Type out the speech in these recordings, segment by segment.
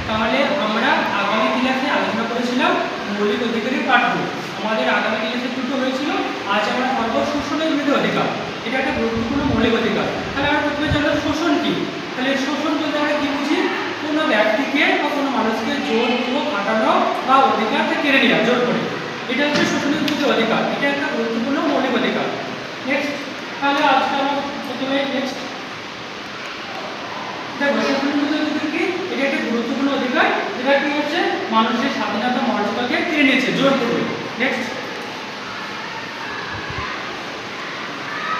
তাহলে আমরা আগামী ক্লাসে আলোচনা করেছিলাম মৌলিক অধিকারের পাঠ্য। আমাদের আগামী ক্লাসে দুটো হয়েছিল। আজ আমরা পড়ব শোষণের বিরুদ্ধে অধিকার। এটা একটা গুরুত্বপূর্ণ মৌলিক অধিকার। তাহলে আমরা প্রথমে জানলাম শোষণ কি। তাহলে শোষণ বলতে আমরা কি বুঝি? কোনো ব্যক্তিকে বা কোনো মানুষকে জোরপূর্বক খাটানো বা অধিকার কেড়ে নেওয়া জোর করে, এটা হচ্ছে শোষণের বিরুদ্ধে অধিকার। এটা একটা গুরুত্বপূর্ণ মৌলিক অধিকার। নেক্সট, তাহলে আজকে আমরা প্রথমে নেক্সট দেখো শোষণের বিরুদ্ধে অধিকার কি। এটা একটা গুরুত্বপূর্ণ অধিকার, যেটা কি হচ্ছে মানুষের স্বাধীনতা মর্যাদাকে কেড়ে নিয়েছে জোর করে। নেক্সট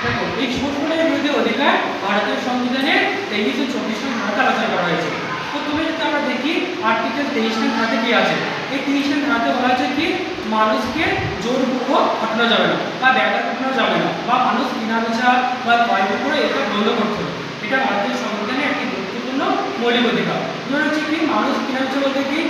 দেখো, এই শোষণের বিরুদ্ধে অধিকার ভারতীয় সংবিধানের 23 ও 24 নং ধারাতে আলোচনা করা হয়েছে। প্রথমে যদি আমরা দেখি আর্টিকেল 23 নং ধারাতে কি আছে। এই 23 নং ধারাতে বলা হয়েছে কি মানুষকে জোরপূর্বক খাটানো যাবে না বা বেকার খাটানো যাবে না, বা মানুষ বিনা বিচার বা ভয় করে এটা বন্ধ করতে হবে। এটা ভারতীয় সংবিধানের একটি গুরুত্বপূর্ণ মৌলিক অধিকার। ধরুন হচ্ছে কি মানুষ বিনা বিচার বলতে কি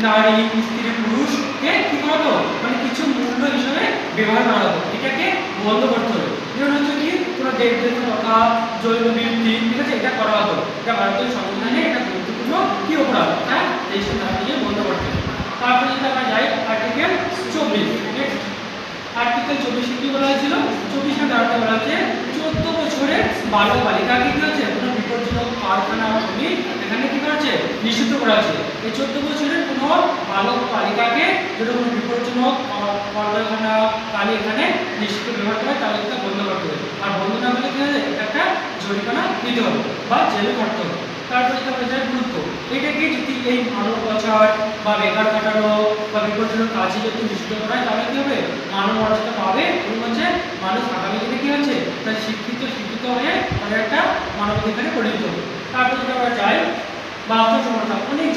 নারী স্ত্রী পুরুষকে কি করা হতো, মানে কিছু মূল্য হিসেবে ব্যবহার করা হতো, এটাকে বন্ধ করতে হবে। যেমন হচ্ছে কি কোনো দেশ কথা জৈব বৃত্তি, ঠিক আছে, এটা করা হতো। এটা ভারতীয় সংবিধানে একটা গুরুত্বপূর্ণ কি অপরাধ, হ্যাঁ, দেশের ধারা দিয়ে বন্ধ করতে হবে। তারপরে যদি আমরা যাই আর্টিকেল 24। নেক্সট আর্টিকেল 24 কি বলা হয়েছিল? 24 নং ধারাতে বলা হয়েছে 14 বছরের বালক বালিকাকে কি হচ্ছে কোনো বিপজ্জনক কারখানা শ্রমিক এখানে কি করেছে নিষিদ্ধ করা হয়েছে। এই 14 বছরের কোনো বালক বালিকাকে যদি কোনো বিপজ্জনক কলকারখানা কালি এখানে নিষিদ্ধ ব্যবহার করে তাহলে এটা বন্ধ করতে হবে। আর বন্ধ না করলে কি হবে, একটা জরিমানা দিতে হবে বা জেলে কাটতে হবে। তারপরে যেটা বলা যায় গুরুত্ব, এটাকে যদি এই মানব পাচার বা বেকার কাটানো বা বিপজ্জনক কাজে যদি নিষিদ্ধ করা হয় তাহলে কি হবে, মানব মর্যাদা পাবে এবং হচ্ছে মানুষ আগামী দিনে কি হচ্ছে তার শিক্ষিত হয়ে তাদের একটা মানবাধিকারে পরিণত হবে। তারপরে যদি আমরা যাই বা আত্মসমর্থন, অনেক